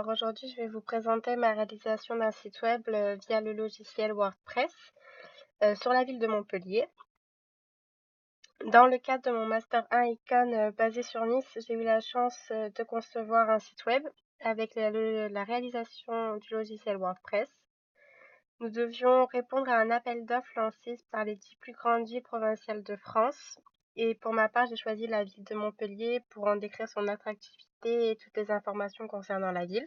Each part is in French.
Alors aujourd'hui, je vais vous présenter ma réalisation d'un site web via le logiciel WordPress sur la ville de Montpellier. Dans le cadre de mon Master 1 Econ basé sur Nice, j'ai eu la chance de concevoir un site web avec la réalisation du logiciel WordPress. Nous devions répondre à un appel d'offres lancé par les 10 plus grandes villes provinciales de France. Et pour ma part, j'ai choisi la ville de Montpellier pour en décrire son attractivité et toutes les informations concernant la ville.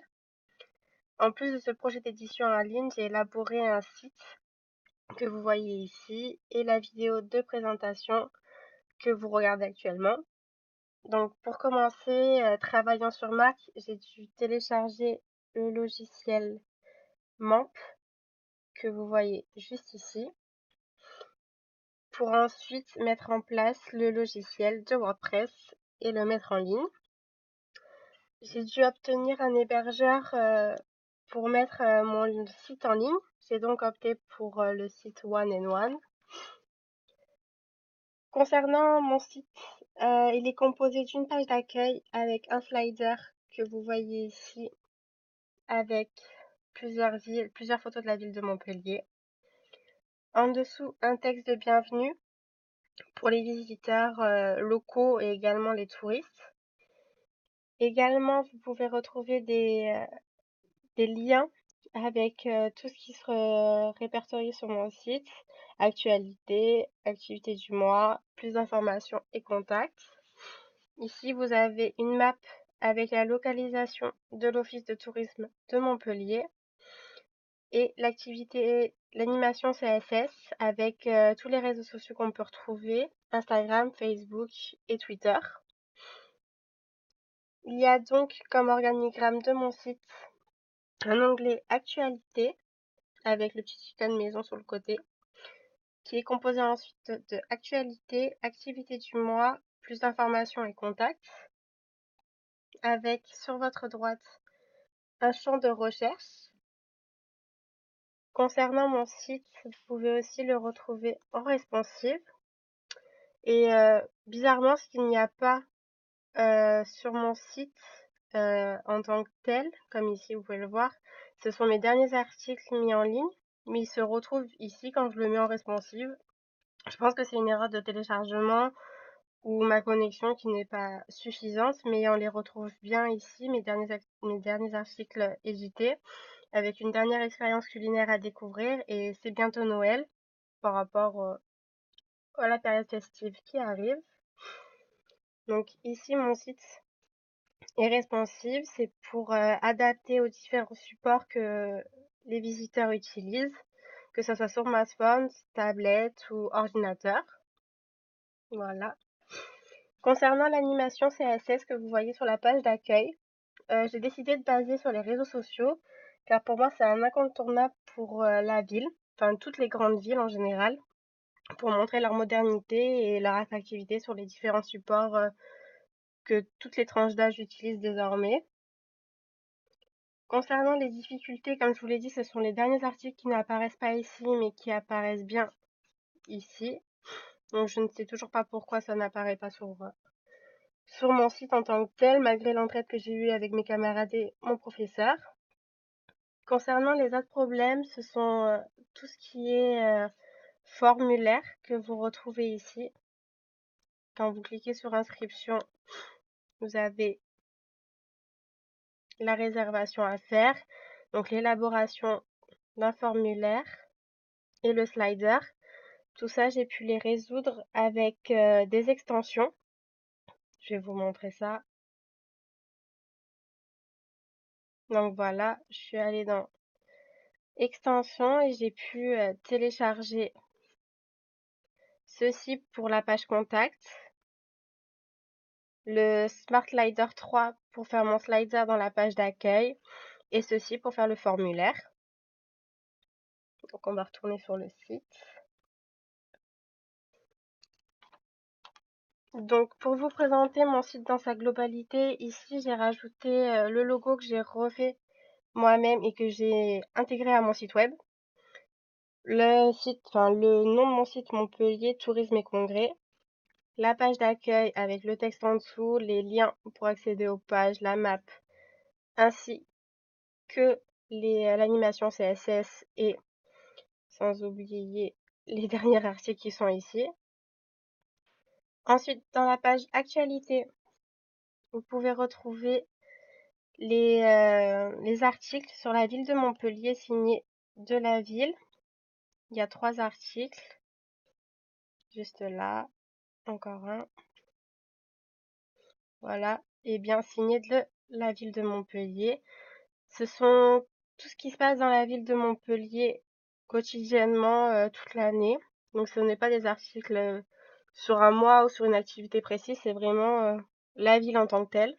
En plus de ce projet d'édition en ligne, j'ai élaboré un site que vous voyez ici et la vidéo de présentation que vous regardez actuellement. Donc pour commencer, travaillant sur Mac, j'ai dû télécharger le logiciel MAMP que vous voyez juste ici pour ensuite mettre en place le logiciel de WordPress et le mettre en ligne. J'ai dû obtenir un hébergeur pour mettre mon site en ligne. J'ai donc opté pour le site One and One. Concernant mon site, il est composé d'une page d'accueil avec un slider que vous voyez ici avec plusieurs photos de la ville de Montpellier. En dessous, un texte de bienvenue pour les visiteurs locaux et également les touristes. Également, vous pouvez retrouver des liens avec tout ce qui sera répertorié sur mon site, actualité, activité du mois, plus d'informations et contacts. Ici, vous avez une map avec la localisation de l'Office de tourisme de Montpellier et l'animation CSS avec tous les réseaux sociaux qu'on peut retrouver, Instagram, Facebook et Twitter. Il y a donc comme organigramme de mon site un onglet Actualité avec le petit icône maison sur le côté, qui est composé ensuite de Actualité, Activité du mois, plus d'informations et contacts, avec sur votre droite un champ de recherche. Concernant mon site, vous pouvez aussi le retrouver en responsive. Et bizarrement, ce qu'il n'y a pas sur mon site en tant que tel, comme ici vous pouvez le voir, ce sont mes derniers articles mis en ligne, mais ils se retrouvent ici quand je le mets en responsive. Je pense que c'est une erreur de téléchargement ou ma connexion qui n'est pas suffisante, mais on les retrouve bien ici, mes derniers articles édités, avec une dernière expérience culinaire à découvrir, et c'est bientôt Noël par rapport à la période festive qui arrive. Donc ici, mon site est responsive, c'est pour adapter aux différents supports que les visiteurs utilisent, que ce soit sur smartphone, tablette ou ordinateur. Voilà. Concernant l'animation CSS que vous voyez sur la page d'accueil, j'ai décidé de baser sur les réseaux sociaux, car pour moi c'est un incontournable pour la ville, enfin toutes les grandes villes en général, pour montrer leur modernité et leur attractivité sur les différents supports que toutes les tranches d'âge utilisent désormais. Concernant les difficultés, comme je vous l'ai dit, ce sont les derniers articles qui n'apparaissent pas ici, mais qui apparaissent bien ici. Donc je ne sais toujours pas pourquoi ça n'apparaît pas sur mon site en tant que tel, malgré l'entraide que j'ai eue avec mes camarades et mon professeur. Concernant les autres problèmes, ce sont tout ce qui est formulaire que vous retrouvez ici. Quand vous cliquez sur inscription, vous avez la réservation à faire, donc l'élaboration d'un formulaire et le slider. Tout ça, j'ai pu les résoudre avec des extensions. Je vais vous montrer ça. Donc voilà, je suis allée dans extensions et j'ai pu télécharger ceci pour la page contact, le Smart Slider 3 pour faire mon slider dans la page d'accueil et ceci pour faire le formulaire. Donc on va retourner sur le site. Donc pour vous présenter mon site dans sa globalité, ici j'ai rajouté le logo que j'ai refait moi-même et que j'ai intégré à mon site web. Le nom de mon site Montpellier Tourisme et Congrès. La page d'accueil avec le texte en dessous, les liens pour accéder aux pages, la map, ainsi que l'animation CSS et sans oublier les derniers articles qui sont ici. Ensuite, dans la page actualité, vous pouvez retrouver les articles sur la ville de Montpellier signés de la ville. Il y a 3 articles, juste là, encore un. Voilà, et bien signés de la ville de Montpellier. Ce sont tout ce qui se passe dans la ville de Montpellier quotidiennement toute l'année. Donc ce n'est pas des articles sur un mois ou sur une activité précise, c'est vraiment la ville en tant que telle.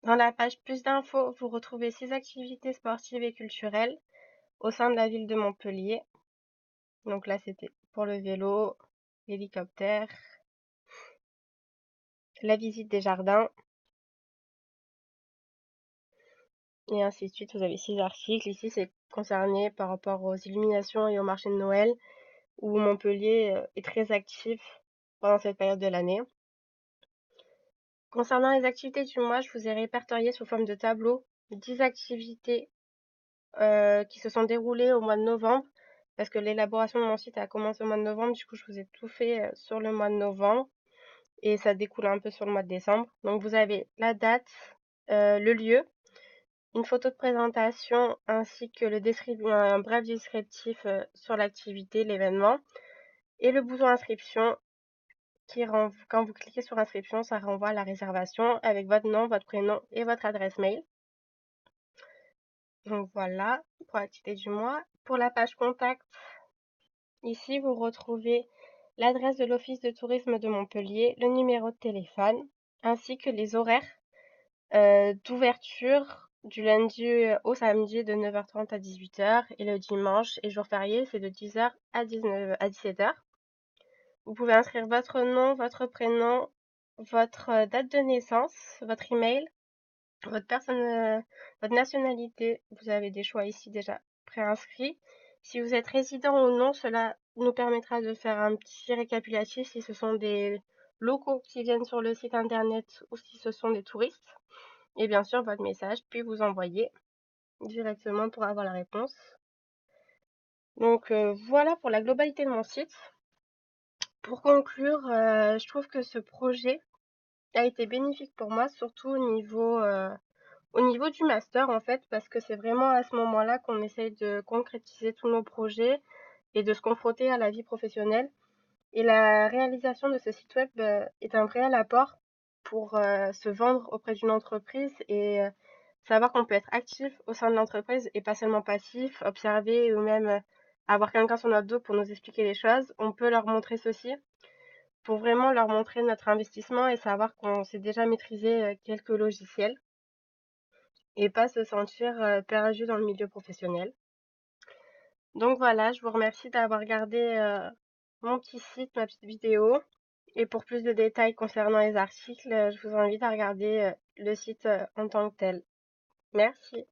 Dans la page plus d'infos, vous retrouvez 6 activités sportives et culturelles au sein de la ville de Montpellier. Donc là, c'était pour le vélo, l'hélicoptère, la visite des jardins, et ainsi de suite. Vous avez 6 articles. Ici, c'est concerné par rapport aux illuminations et au marché de Noël, où Montpellier est très actif pendant cette période de l'année. Concernant les activités du mois, je vous ai répertorié sous forme de tableau 10 activités qui se sont déroulées au mois de novembre, parce que l'élaboration de mon site a commencé au mois de novembre, du coup je vous ai tout fait sur le mois de novembre, et ça découle un peu sur le mois de décembre. Donc vous avez la date, le lieu, une photo de présentation, ainsi que un bref descriptif sur l'activité, l'événement, et le bouton inscription quand vous cliquez sur inscription, ça renvoie à la réservation avec votre nom, votre prénom et votre adresse mail. Donc voilà pour l'activité du mois. Pour la page contact, ici vous retrouvez l'adresse de l'Office de tourisme de Montpellier, le numéro de téléphone, ainsi que les horaires d'ouverture du lundi au samedi de 9h30 à 18h, et le dimanche et jour férié, c'est de 10h à 17h. Vous pouvez inscrire votre nom, votre prénom, votre date de naissance, votre email, votre nationalité. Vous avez des choix ici déjà préinscrits. Si vous êtes résident ou non, cela nous permettra de faire un petit récapitulatif si ce sont des locaux qui viennent sur le site internet ou si ce sont des touristes. Et bien sûr, votre message, puis vous envoyez directement pour avoir la réponse. Donc voilà pour la globalité de mon site. Pour conclure, je trouve que ce projet a été bénéfique pour moi, surtout au niveau du master en fait, parce que c'est vraiment à ce moment-là qu'on essaye de concrétiser tous nos projets et de se confronter à la vie professionnelle. Et la réalisation de ce site web est un réel apport pour se vendre auprès d'une entreprise et savoir qu'on peut être actif au sein de l'entreprise et pas seulement passif, observer ou même avoir quelqu'un sur notre dos pour nous expliquer les choses. On peut leur montrer ceci pour vraiment leur montrer notre investissement et savoir qu'on sait déjà maîtriser quelques logiciels et pas se sentir perdu dans le milieu professionnel. Donc voilà, je vous remercie d'avoir regardé mon petit site, ma petite vidéo. Et pour plus de détails concernant les articles, je vous invite à regarder le site en tant que tel. Merci.